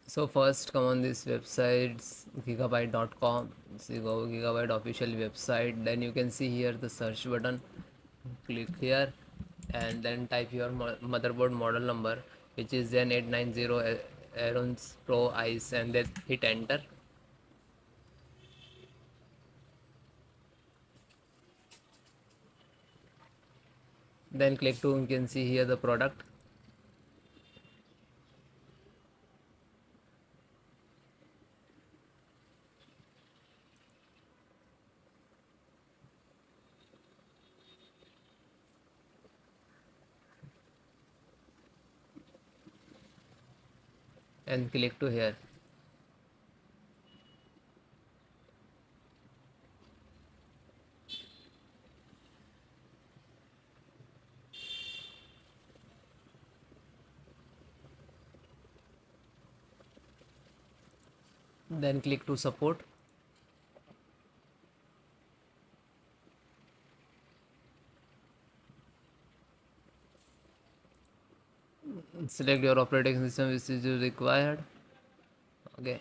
So first come on this website gigabyte.com. So you go Gigabyte official website, then you can see here the search button. Click here and then type your motherboard model number, which is Z890 AORUS Pro Ice, and then hit enter. Then click to, you can see here the product. And click to here. Then click to support. Select your operating system which is required. Okay.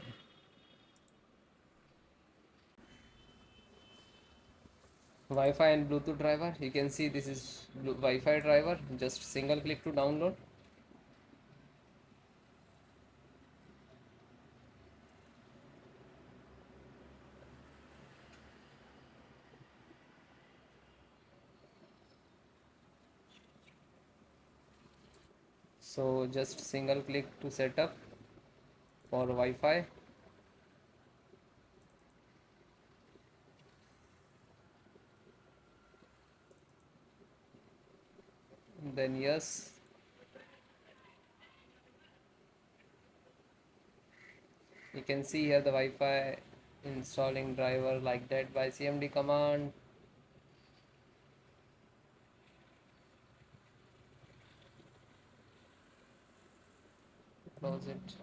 Wi-Fi and Bluetooth driver. You can see this is Wi-Fi driver. Just single click to download. So just single click to set up for Wi-Fi. Then yes. You can see here the Wi-Fi installing driver like that by cmd command. Close it.